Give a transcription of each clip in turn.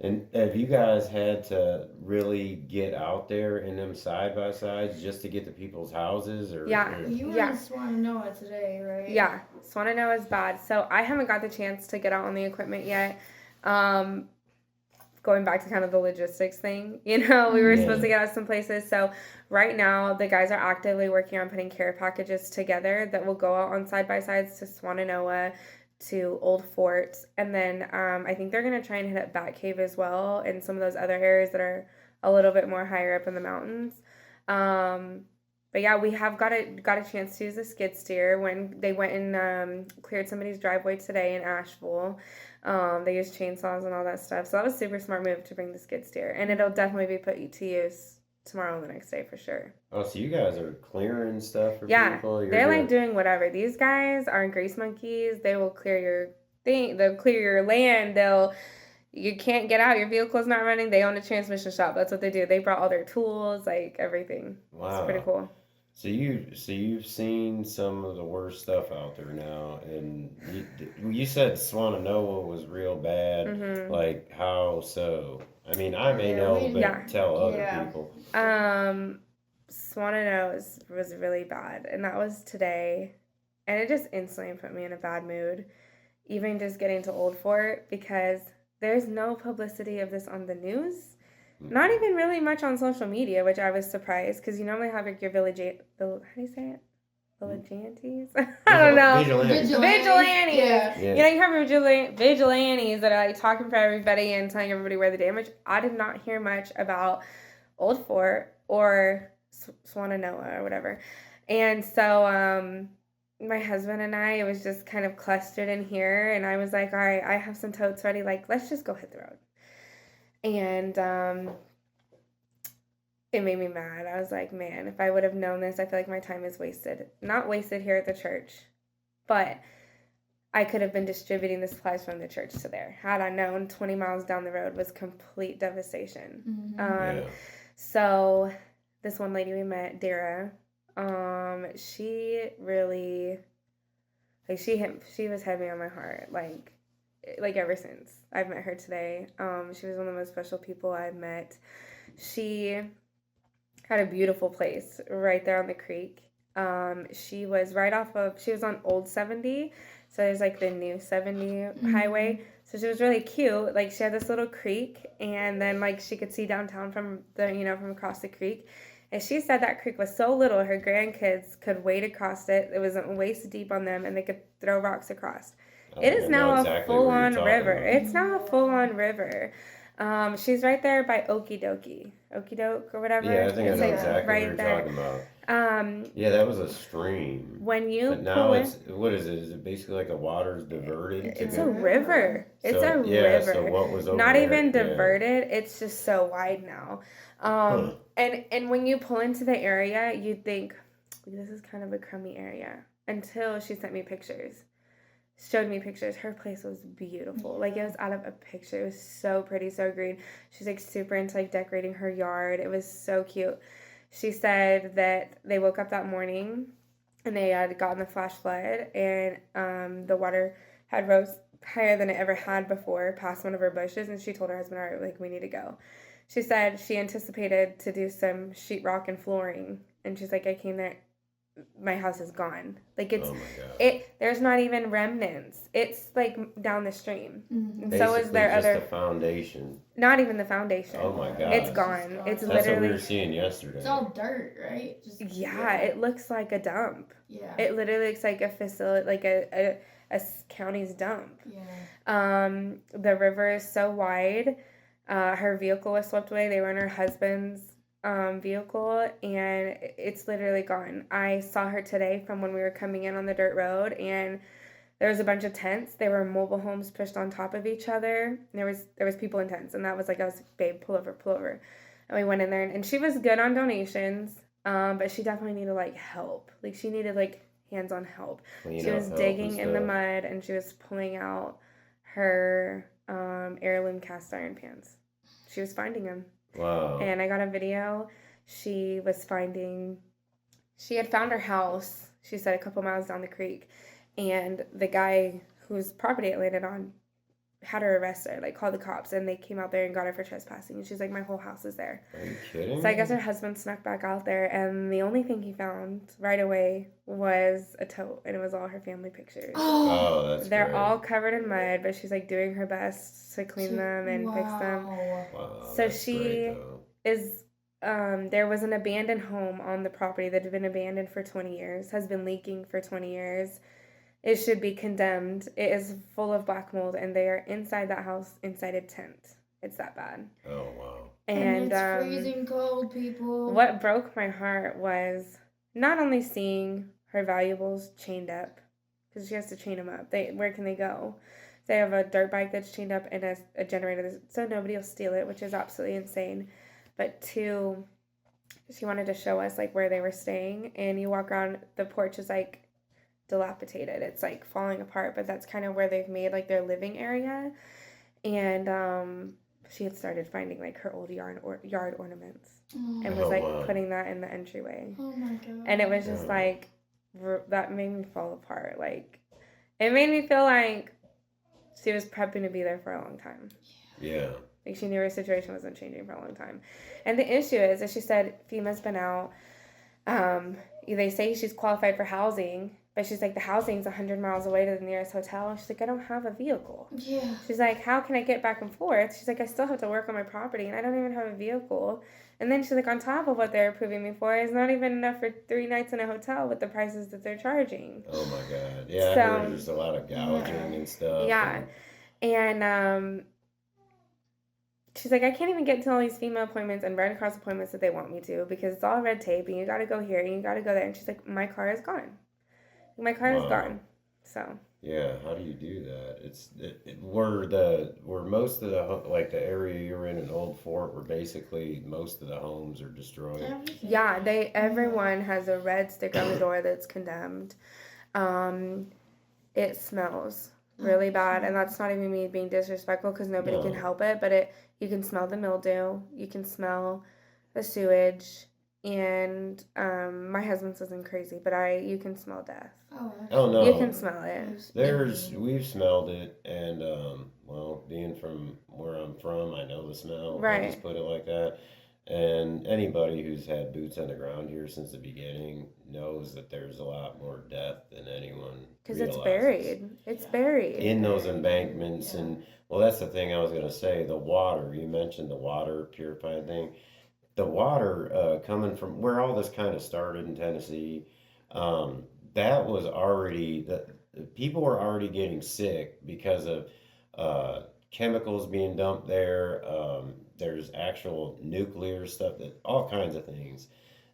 And have you guys had to really get out there in them side by sides just to get to people's houses, Yeah, You were in yeah, Swannanoa today, right? yeah. Swanano is bad. So I haven't got the chance to get out on the equipment yet. Um, Going back to kind of the logistics thing, we were supposed yeah? to get out some places. So right now, the guys are actively working on putting care packages together that will go out on side by sides to Swananoa, to Old Fort, and then I think they're gonna try and hit up Bat Cave as well, and some of those other areas that are a little bit more higher up in the mountains. Um, but yeah, we have got a chance to use the skid steer when they went and cleared somebody's driveway today in Asheville. They used chainsaws and all that stuff. So that was a super smart move to bring the skid steer. And it'll definitely be put to use tomorrow and the next day for sure. Oh, so you guys are clearing stuff for Yeah, people? You're they're like doing. doing whatever. These guys are grease monkeys. They will clear your thing. They'll clear your land. You can't get out. Your vehicle's not running. They own a transmission shop. That's what they do. They brought all their tools, like everything. It's pretty Wow. cool. So you've seen some of the worst stuff out there now, and you said Swananoa was real bad. Mhm. Like how so? I mean, I may Yeah, know, we Yeah. but tell other yeah. people. Um, Swanano was really bad, and that was today, and it just instantly put me in a bad mood. Even just getting to Old Fort because there's no publicity of this on the news. Not Hmm. even really much on social media, which I was surprised because you normally have your village, how do you say it? Vigilantes? I don't know. Vigilantes. Vigilantes. Yeah. Yeah. You have vigilantes that are like talking for everybody and telling everybody where the damage. I did not hear much about Old Fort or Swananoa or whatever. And so my husband and I, it was just kind of clustered in here. And I was like, all right, I have some totes ready. Like, let's just go hit the road. And it made me mad. I was like, man, if I would have known this, I feel like my time is wasted. Not wasted here at the church, but I could have been distributing the supplies from the church to there. Had I known 20 miles down the road was complete devastation. Mm-hmm. Um, Yeah. so this one lady we met, Dara, she really like she was heavy on my heart like ever since I've met her today. She was one of the most special people I've met. She had a beautiful place right there on the creek. She was she was on Old 70, so there's like the new 70 Mm-hmm. highway. So she was really cute. Like she had this little creek, and then like she could see downtown from from across the creek. And she said that creek was so little, her grandkids could wade across it. It wasn't waist deep on them, and they could throw rocks across. I It think is I know now a exactly full where you're on talking river. about. It's now a full Yeah. on river. She's right there by Okie Dokie, Okie Doke or Yeah, whatever. I think I It's know like Yeah. exactly what right you're there. talking about. Um, Yeah, that was a stream. when you But now pull in, it's what is it? Is it basically like the water's diverted to It's it's a a go? river. river. It's a So yeah, so river. what was over Not there? even Yeah. diverted. It's just so wide now. Huh. And when you pull into the area, you'd think this is kind of a crummy area until she sent me pictures. Showed me pictures. Her place was beautiful. Like it Yeah. was out of a picture. It was so pretty, so green. She's like super into like decorating her yard. It was so cute. She said that they woke up that morning and they had gotten the flash flood and the water had rose higher than it ever had before past one of her bushes, and she told her husband, all right, like we need to go. She said she anticipated to do some sheetrock and flooring, and she's like, I came there, my house is gone. Like Oh my gosh. it there's not even remnants. It's like down the stream. And Mm-hmm. so is Basically their just the other, foundation. not even the Oh foundation. my Yeah. It's gosh. It's just gone. gone. It's That's what we literally, were seeing It's yesterday. all dirt, right? Just yeah, it looks like a dump. yeah. It literally looks like a facility, like a county's dump. Yeah. The river is so wide. Her vehicle was swept away. They were in her husband's vehicle, and it's literally gone. I saw her today from when we were coming in on the dirt road, and there was a bunch of tents. There were mobile homes pushed on top of each other. There was people in tents, and that was like I was babe, pull over, pull over, and we went in there, and she was good on donations, but she definitely needed like help. Like she needed like hands-on help. Clean She up was help and digging in the stuff. mud, and she was pulling out her heirloom cast iron pans. She was finding them, Wow. and I got a video. She was finding. She had found her house. She said a couple miles down the creek, and the guy whose property it landed on had her arrested, like called the cops, and they came out there and got her for trespassing. And she's like, my whole house is there. Are you kidding? So I guess her husband snuck back out there, and the only thing he found right away was a tote, and it was all her family pictures. Oh, that's They're great. all covered in mud, but she's like doing her best to clean them and fix them. Wow, So that's she great, though. is. There was an abandoned home on the property that had been abandoned for 20 years, has been leaking for 20 years. It should be condemned. It is full of black mold, and they are inside that house, inside a tent. It's that bad. Oh, wow. And it's freezing cold, people. What broke my heart was not only seeing her valuables chained up, because she has to chain them up. Where can they go? They have a dirt bike that's chained up and a generator, so nobody will steal it, which is absolutely insane. But 2, she wanted to show us like where they were staying, and you walk around, the porch is like dilapidated. It's like falling apart, but that's kind of where they've made like their living area. And she had started finding like her old yard ornaments and was like putting that in the entryway. Oh my god. And it was just like that made me fall apart. Like it made me feel like she was prepping to be there for a long time. Yeah. Like she knew her situation wasn't changing for a long time. And the issue is that she said FEMA's been out. They say she's qualified for housing, but she's like, the housing's 100 miles away to the nearest hotel. She's like, I don't have a vehicle. Yeah. She's like, how can I get back and forth? She's like, I still have to work on my property, and I don't even have a vehicle. And then she's like, on top of what they're approving me for, it's not even enough for 3 nights in a hotel with the prices that they're charging. Oh my god. Yeah, I heard there's a lot of gouging and stuff. Yeah. And she's like, I can't even get to all these FEMA appointments and Red Cross appointments that they want me to because it's all red tape and you got to go here and you got to go there. And she's like, my car is gone. My car is gone. So. Yeah, how do you do that? Were most of the area you're in Old Fort, where basically most of the homes are destroyed. Yeah, everyone has a red sticker on the door that's condemned. It smells really bad, and that's not even me being disrespectful because nobody can help it, but you can smell the mildew, you can smell the sewage, and my husband says I'm crazy, but you can smell death. Oh no, you can smell it. We've smelled it, and being from where I'm from, I know the smell. Right. I'll just put it like that. And anybody who's had boots on the ground here since the beginning knows that there's a lot more death than anyone because it's buried. It's buried in those embankments. Yeah. And that's the thing I was gonna say. The water, you mentioned the water purifying thing. The water coming from where all this kind of started in Tennessee, that was already the people were already getting sick because of chemicals being dumped there. There's actual nuclear stuff, all kinds of things.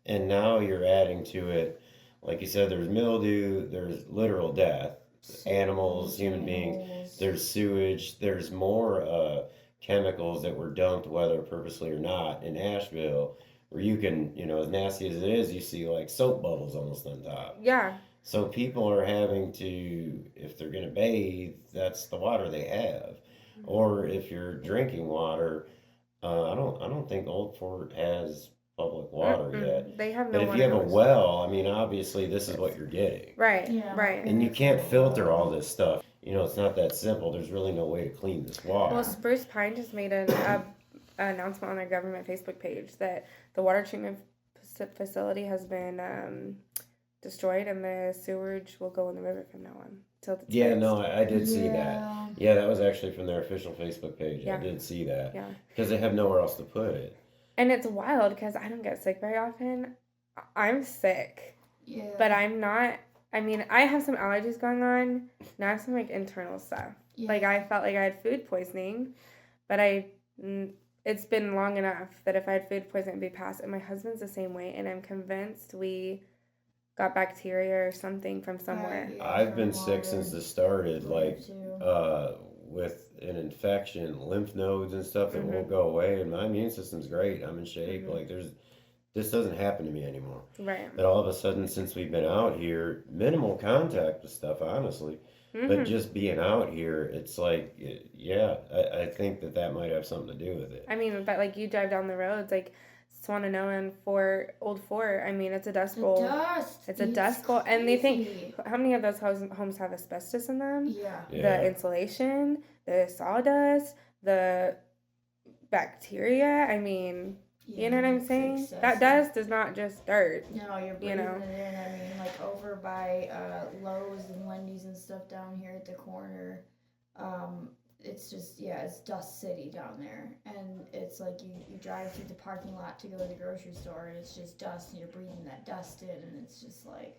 And now you're adding to it, like you said, there's mildew, there's literal death, animals, human beings, there's sewage, there's more chemicals that were dumped, whether purposely or not, in Asheville, where you can, as nasty as it is, you see like soap bubbles almost on top. Yeah. So people are having to, if they're going to bathe, that's the water they have. Mm-hmm. Or if you're drinking water, I don't think Old Fort has public water yet. They have no. But if you have a well, obviously this is what you're getting. Right. Yeah. Right. And you can't filter all this stuff. It's not that simple. There's really no way to clean this water. Well, Spruce Pine just made an announcement on their government Facebook page that the water treatment facility has been destroyed and the sewage will go in the river from now on. Yeah, no, I did see that. Yeah, that was actually from their official Facebook page. Yeah. I did see that. Yeah. Because they have nowhere else to put it. And it's wild because I don't get sick very often. I'm sick. Yeah. But I'm not. I have some allergies going on, and I have some internal stuff. Yeah. Like I felt like I had food poisoning, but it's been long enough that if I had food poisoning, it'd be past. And my husband's the same way, and I'm convinced we got bacteria or something from somewhere. I've been sick since this started, with an infection, lymph nodes and stuff that won't go away, and my immune system's great. I'm in shape. This doesn't happen to me anymore. Right. But all of a sudden, since we've been out here, minimal contact with stuff, honestly. Mm-hmm. But just being out here, it's like, I think that might have something to do with it. But you drive down the roads, Swannanoa and Old Fort, it's a dust bowl. It's a dust bowl. And they think, how many of those homes have asbestos in them? Yeah. The insulation, the sawdust, the bacteria. I mean, you know what I'm saying? That dust is not just dirt. No, you're breathing it in. I mean, like over by Lowe's and Wendy's and stuff down here at the corner, it's just, it's dust city down there. And it's like you drive through the parking lot to go to the grocery store and it's just dust and you're breathing that dust in and it's just like,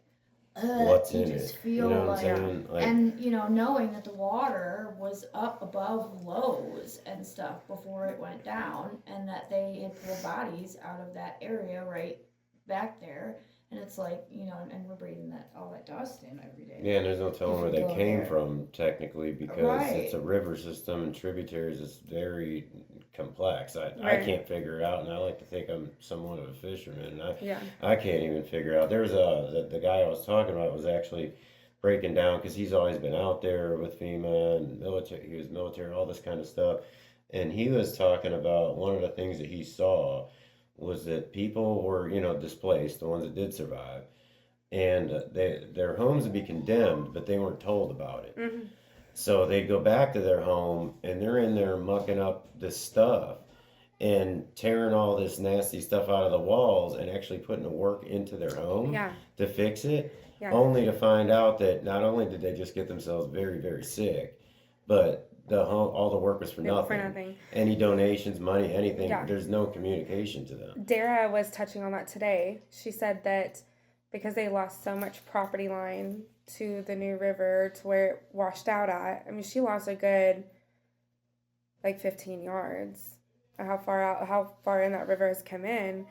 what's you in just it? feel You know what like, I'm saying? Like, and knowing that the water was up above Lowe's and stuff before it went down, and that they had pulled bodies out of that area right back there, and it's like, and we're breathing all that dust in every day. yeah, and there's no telling where they came from technically because it's a river system and tributaries is very complex. I can't figure it out, and I like to think I'm somewhat of a fisherman. And I can't even figure out. There's the guy I was talking about was actually breaking down because he's always been out there with FEMA and military. He was military, all this kind of stuff, and he was talking about one of the things that he saw was that people were displaced, the ones that did survive, and their homes would be condemned, but they weren't told about it. Mm-hmm. So they go back to their home and they're in there mucking up this stuff and tearing all this nasty stuff out of the walls and actually putting the work into their home to fix it, only to find out that not only did they just get themselves very, very sick, but all the work was for nothing. Any donations, money, anything, there's no communication to them. Dara was touching on that today. She said that because they lost so much property line to the new river to where it washed out at. I mean, she lost a good 15 yards. How far in that river has come in,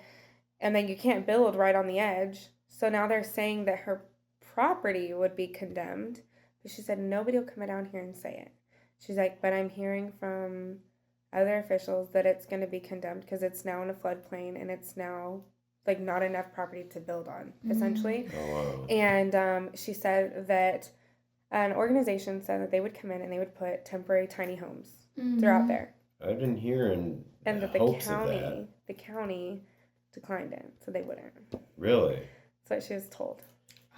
and then you can't build right on the edge. So now they're saying that her property would be condemned, but she said nobody will come down here and say it. She's like, but I'm hearing from other officials that it's going to be condemned because it's now in a floodplain and it's now not enough property to build on, essentially. Oh, wow. And she said that an organization said that they would come in and they would put temporary tiny homes throughout there. I've been hearing and that the county declined it, so they wouldn't. Really? That's what she was told.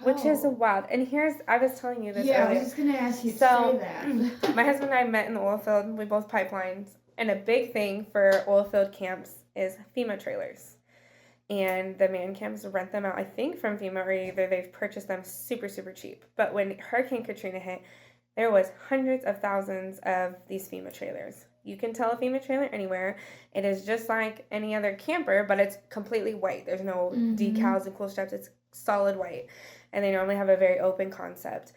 Which is wild. And I was telling you this earlier. I was just going to ask you to say that. My husband and I met in the oil field. We both pipelines. And a big thing for oil field camps is FEMA trailers. And the man camps rent them out, I think, from FEMA, or either they've purchased them super, super cheap. But when Hurricane Katrina hit, there was hundreds of thousands of these FEMA trailers. You can tell a FEMA trailer anywhere. It is just like any other camper, but it's completely white. There's no decals and cool straps. It's solid white. And they normally have a very open concept.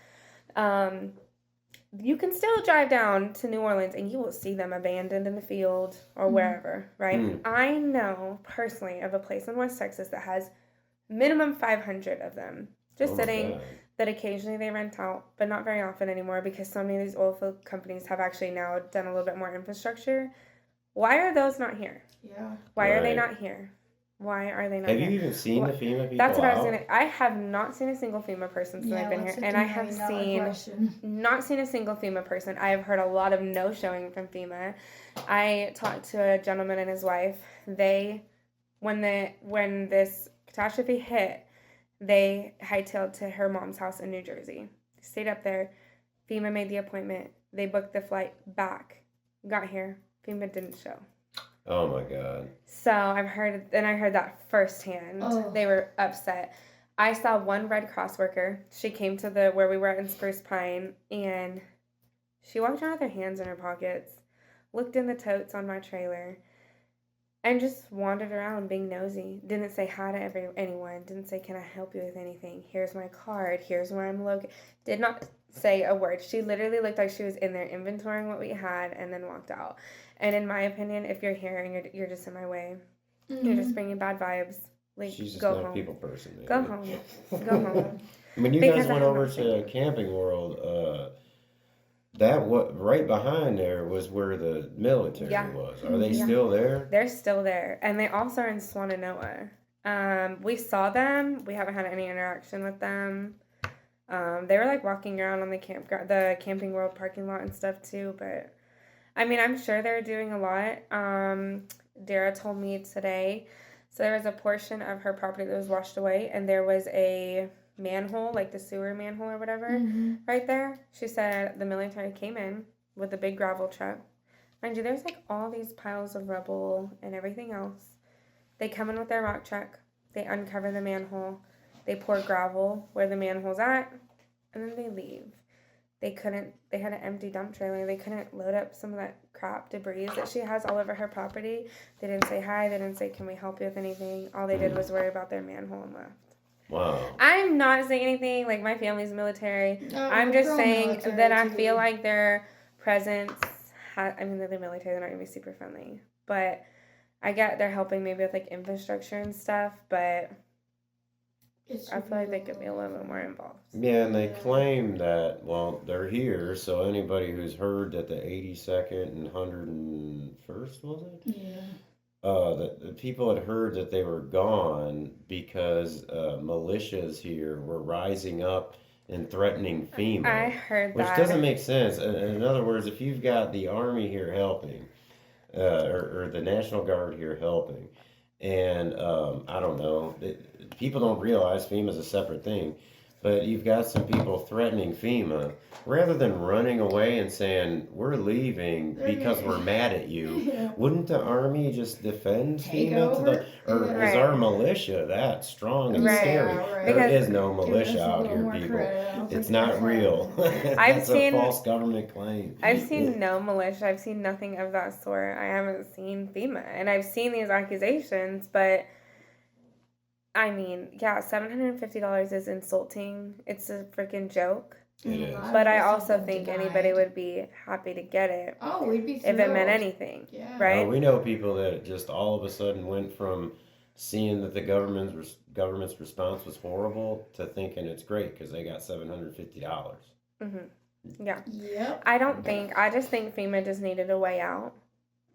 You can still drive down to New Orleans and you will see them abandoned in the field or wherever, right? I know personally of a place in West Texas that has minimum 500 of them just sitting that occasionally they rent out, but not very often anymore because so many of these oil field companies have actually now done a little bit more infrastructure. Why are those not here? Yeah. Why are they not here? Why are they not here? Have you even seen the FEMA people? That's what I was going to... I have not seen a single FEMA person since I've been here. And I have not seen a single FEMA person. I have heard a lot of no-showing from FEMA. I talked to a gentleman and his wife. When this catastrophe hit, they hightailed to her mom's house in New Jersey. Stayed up there. FEMA made the appointment. They booked the flight back. Got here. FEMA didn't show. Oh my God. So I heard that firsthand. Oh. They were upset. I saw one Red Cross worker. She came to where we were in Spruce Pine, and she walked around with her hands in her pockets, looked in the totes on my trailer, and just wandered around being nosy. Didn't say hi to anyone. Didn't say, can I help you with anything? Here's my card. Here's where I'm located. Did not say a word. She literally looked like she was in there inventorying what we had and then walked out. And in my opinion, if you're here and you're just in my way, you're just bringing bad vibes. She's just go not home. A people person. Man. Go home. Go home. When you guys went over to Camping World, right behind there was where the military was. Are they still there? They're still there, and they also are in Swannanoa. We saw them. We haven't had any interaction with them. They were walking around on the Camping World parking lot and stuff too, but. I mean, I'm sure they're doing a lot. Dara told me today. So there was a portion of her property that was washed away, and there was a manhole, the sewer manhole or whatever, right there. She said the military came in, with a big gravel truck. Mind you, there's like all these piles of rubble and everything else. They come in with their rock truck. They uncover the manhole. They pour gravel where the manhole's at, and then they leave. They had an empty dump trailer. They couldn't load up some of that crap debris that she has all over her property. They didn't say hi. They didn't say, can we help you with anything? All they did was worry about their manhole and left. Wow. I'm not saying anything, like my family's military. No, I'm we're just saying pro-military, that I too. feel like their presence, I mean, they're the military. They're not going to be super friendly. But I get they're helping maybe with like infrastructure and stuff, but I feel like they could be a little bit more involved. Yeah, and they claim that, well, they're here, so anybody who's heard that the 82nd and 101st, was it? Yeah. That the people had heard that they were gone because militias here were rising up and threatening FEMA. I heard which that. doesn't make sense. In other words, if you've got the Army here helping, or the National Guard here helping, and I don't know, people don't realize FEMA's a separate thing, but you've got some people threatening FEMA rather than running away and saying we're leaving because we're mad at you. Yeah. Wouldn't the Army just defend Take FEMA over? or is Right. our militia that strong and Right. scary? Yeah, right. There Because- is no Give us militia a out little here, more people. credit. I don't It's think not that's real. I've That's seen- a false government claim. I've seen no militia. I've seen nothing of that sort. I haven't seen FEMA. And I've seen these accusations, but I mean, yeah, $750 is insulting. It's a freaking joke. It is. But I also think anybody would be happy to get it Oh, we'd be if it meant thrilled. anything, Yeah. right? We know people that just all of a sudden went from seeing that the government's response was horrible to thinking it's great because they got $750. Yeah. Yep. I just think FEMA just needed a way out.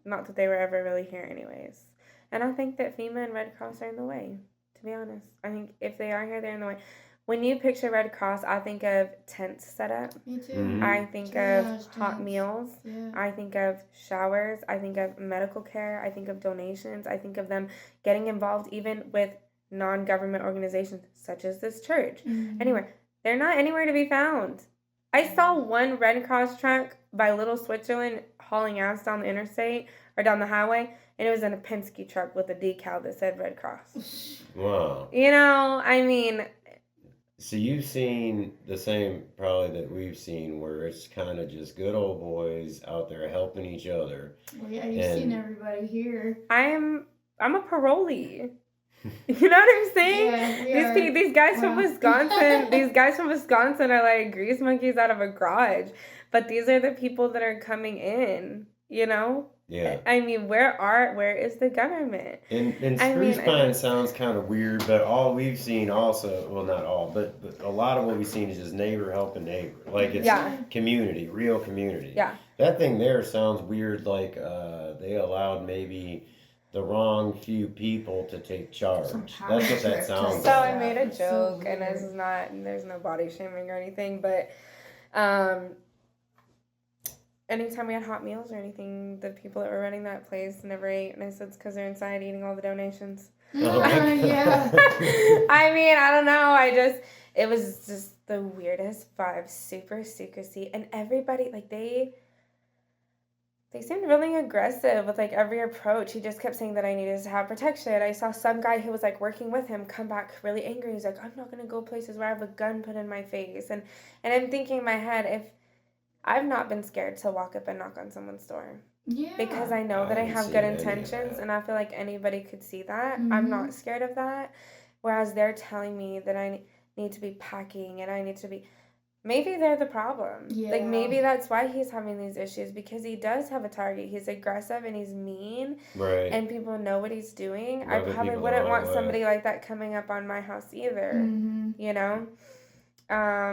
Not that they were ever really here anyways. And I think that FEMA and Red Cross are in the way, to be honest. I think if they are here, they're in the way. When you picture Red Cross, I think of tents set up. Me too. Mhm. I think Triage of hot tents. meals. Yeah. I think of showers. I think of medical care. I think of donations. I think of them getting involved even with non-government organizations such as this church. Mhm. Anywhere. They're not anywhere to be found. I saw one Red Cross truck by Little Switzerland hauling ass down the interstate or down the highway, and it was in a Penske truck with a decal that said Red Cross. Wow. You know, I mean, So you've seen the same probably that we've seen where it's kind of just good old boys out there helping each other. Well, yeah, you've And- seen everybody here. I'm a parolee. You know what I'm saying? Yeah, we are. These guys from Wow. Wisconsin, these guys from Wisconsin are like grease monkeys out of a garage. But these are the people that are coming in, you know? Yeah. I mean, where is the government? And I mean, Spruce Pine sounds kind of weird, but all we've seen also, well, not all, but a lot of what we've seen is just neighbor helping neighbor. Like it's Yeah. community, real community. Yeah. That thing there sounds weird, like they allowed maybe the wrong few people to take charge. Some That's power what that trip sounds to- So like. I made a It's so joke, and this weird. is not, there's no body shaming or anything, but anytime we had hot meals or anything, the people that were running that place never ate, and I said it's because they're inside eating all the donations. Oh my God. Yeah. I mean, I don't know. It was just the weirdest vibe, super secrecy, and everybody like they seemed really aggressive with like every approach. He just kept saying that I needed to have protection. I saw some guy who was like working with him come back really angry. He's like, I'm not gonna go places where I have a gun put in my face, and I'm thinking in my head, if I've not been scared to walk up and knock on someone's door. Yeah. Because I know that I haven't have seen good any of intentions, that. and I feel like anybody could see that. I'm Mhm. not scared of that. Whereas they're telling me that I need to be packing and I need to be. Maybe they're the problem. Like Yeah. maybe that's why he's having these issues, because he does have a target. He's aggressive and he's mean, Right. and people know what he's doing. I Rubbing probably people the wouldn't wrong want way. somebody like that coming up on my house either. Mhm. You know.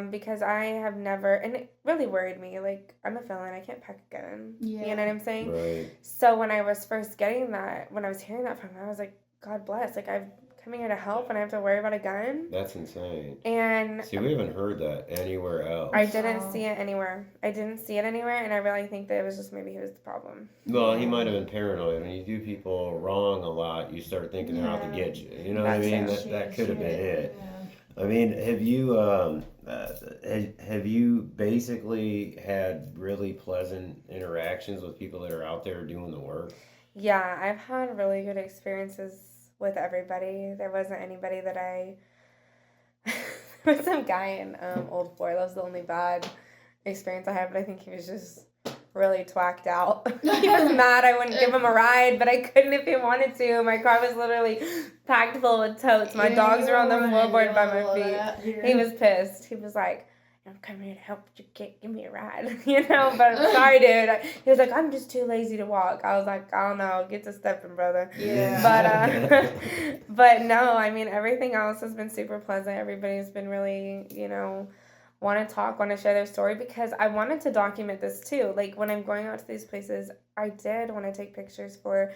Because I have never, and it really worried me. Like, I'm a felon, I can't pack a gun. You Yeah. know what I'm saying? Right. So when I was first getting that, when I was hearing that from him, I was like, God bless. Like, I'm coming here to help and I have to worry about a gun. That's insane. And See, we haven't heard that anywhere else. I didn't Wow. see it anywhere. I didn't see it anywhere, and I really think that it was just maybe he was the problem. Well, he might have been paranoid. When you do people wrong a lot, you start thinking they're out to Yeah. get you. You know what I That's mean? it. That could have been it. Yeah. I mean, have you? have you basically had really pleasant interactions with people that are out there doing the work? Yeah, I've had really good experiences with everybody. There wasn't anybody that I. There was some guy in Old Fort. That was the only bad experience I had, but I think he was just really twacked out. He was mad I wouldn't give him a ride, but I couldn't if he wanted to. My car was literally packed full with totes. My dogs were on the floorboard by my feet. He was pissed. He was like, I'm coming here to help you give me a ride, but I'm sorry, dude. He was like, I'm just too lazy to walk. I was like, I don't know, get to stepping, brother. Yeah. But no, I mean, everything else has been super pleasant. Everybody's been really, want to talk, want to share their story, because I wanted to document this too. Like when I'm going out to these places, I did want to take pictures for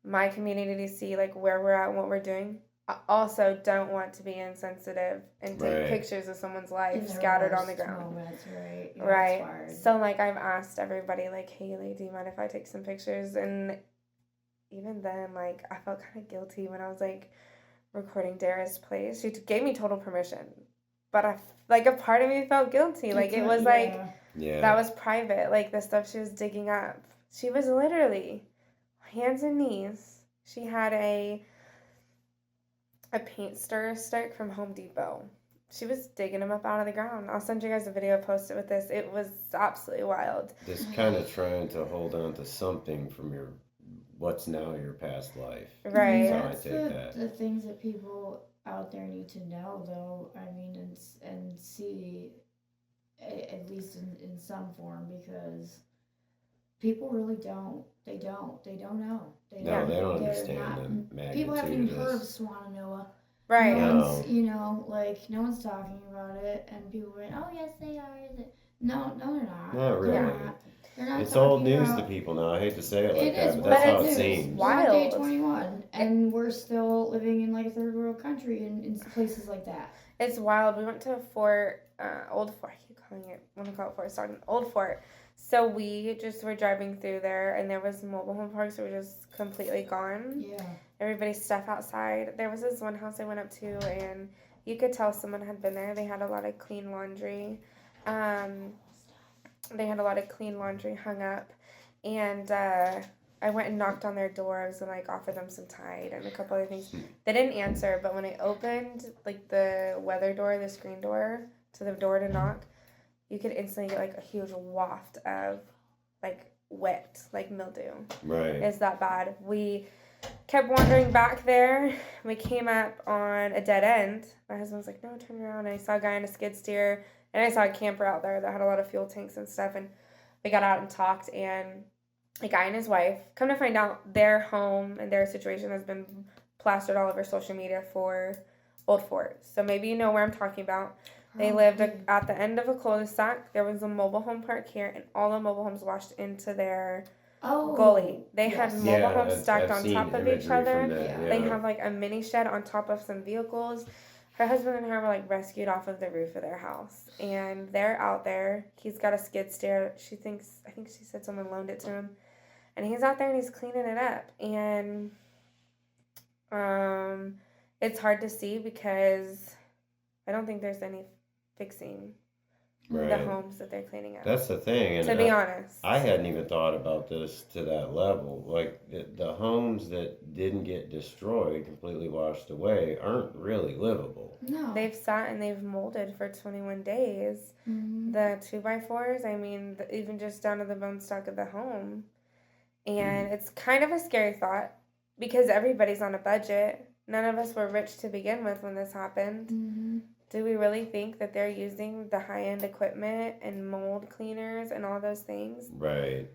my community to see like where we're at and what we're doing. I also don't want to be insensitive and take pictures of someone's life scattered on the ground. Moments, right. Yeah, right. So like I've asked everybody like, Haley, do you mind if I take some pictures? And even then, like I felt kind of guilty when I was like recording Dara's place. She gave me total permission, but a part of me felt guilty. Like it was like that was private. Like the stuff she was digging up, she was literally hands and knees. She had a paint stirrer stick from Home Depot. She was digging them up out of the ground. I'll send you guys a video, post it with this. It was absolutely wild. Just kind of trying to hold on to something from what's now your past life. Right. Yeah, that's the things that people out there need to know, though. I mean, and see, at least in some form, because people really don't. They don't know. They don't understand the magnitude. People haven't even heard of Swannanoa. Right. No one's, no one's talking about it, and people are, oh yes, they are. No, they're not. Not really. They're not. It's old news to people now. I hate to say it like that, but that's how it seems. Wild. Day 21, and we're still living in like a third world country in places like that. It's wild. We went to a fort, Old Fort. I keep calling it. I want to call it Fort Starting. Old Fort. So we just were driving through there, and there was mobile home parks that were just completely gone. Yeah. Everybody's stuff outside. There was this one house I went up to, and you could tell someone had been there. They had a lot of clean laundry. They had a lot of clean laundry hung up, and I went and knocked on their door. I was gonna like offer them some Tide and a couple other things. They didn't answer, but when I opened like the weather door, the screen door to the door to knock, you could instantly get like a huge waft of like wet, like mildew. Right. It's that bad. We kept wandering back there. We came up on a dead end. My husband was like, no, turn around. And I saw a guy in a skid steer, and I saw a camper out there that had a lot of fuel tanks and stuff. And we got out and talked, and a guy and his wife, come to find out, their home and their situation has been plastered all over social media for Old Fort. So maybe you know where I'm talking about. They lived at the end of a cul-de-sac. There was a mobile home park here, and all the mobile homes washed into their gully. They had mobile homes stacked on top of each other. They have like a mini shed on top of some vehicles. Her husband and her were like rescued off of the roof of their house, and they're out there. He's got a skid steer. I think she said someone loaned it to him, and he's out there and he's cleaning it up. And it's hard to see because I don't think there's any fixing the homes that they're cleaning up. That's the thing. And to be honest, I hadn't even thought about this to that level. Like the homes that didn't get destroyed, completely washed away, aren't really livable. No. They've sat and they've molded for 21 days. Mm-hmm. The 2x4s, I mean, even just down to the bone stock of the home. And it's kind of a scary thought because everybody's on a budget. None of us were rich to begin with when this happened. Mm-hmm. Do we really think that they're using the high-end equipment and mold cleaners and all those things? Right.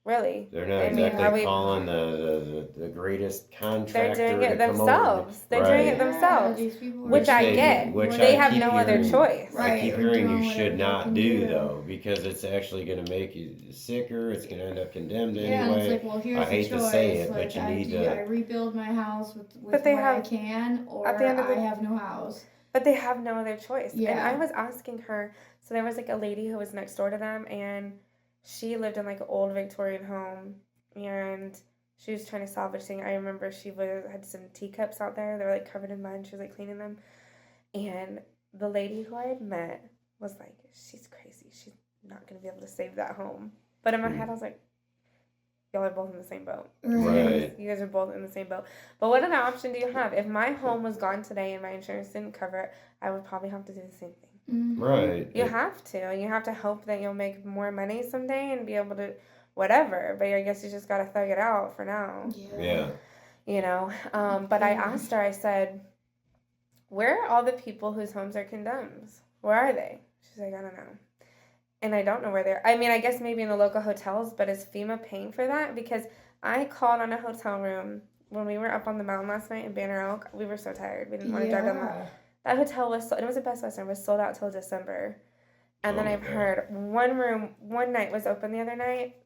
Really? They're not exactly calling the greatest contractor. They're doing it themselves. They're doing it themselves, which I get. They have no other choice. I keep hearing you should not do, though, because it's actually going to make you sicker. It's going to end up condemned anyway. Yeah, it's like, well, here's I hate the choice. To say it, like, but you need to. I rebuild my house with what I can, or I have no house. But they have no other choice. Yeah. And I was asking her, so there was like a lady who was next door to them, and she lived in like an old Victorian home, and she was trying to salvage things. I remember she had some teacups out there. They were like covered in mud, and she was like cleaning them. And the lady who I had met was like, she's crazy. She's not going to be able to save that home. But in my head, I was like, y'all are both in the same boat. Right. You guys are both in the same boat. But what other option do you have? If my home was gone today and my insurance didn't cover it, I would probably have to do the same thing. Right. You have to. And you have to hope that you'll make more money someday and be able to whatever. But I guess you just got to thug it out for now. Yeah. You know? But I asked her, I said, where are all the people whose homes are condemned? Where are they? She's like, I don't know. And I don't know where they're. I mean, I guess maybe in the local hotels, but is FEMA paying for that? Because I called on a hotel room when we were up on the mountain last night in Banner Elk. We were so tired. We didn't want to drive down there. That hotel was sold. It was a Best Western. Was sold out till December. And then I've heard one room, one night was open the other night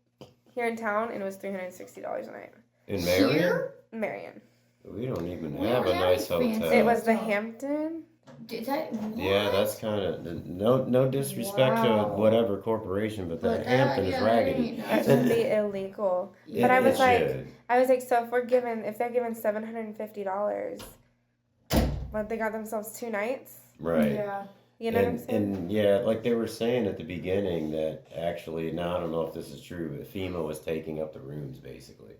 here in town, and it was $360 a night. In Marion? Marion. We don't even have a nice hotel. It was the Hampton. Yeah, that's kind of no disrespect to whatever corporation, but that Hampton is raggedy. That should be illegal. But I was like, so if they're given $750, but they got themselves 2 nights. Right. Yeah. You know what I'm saying? And yeah, like they were saying at the beginning that actually, now I don't know if this is true, but FEMA was taking up the rooms basically.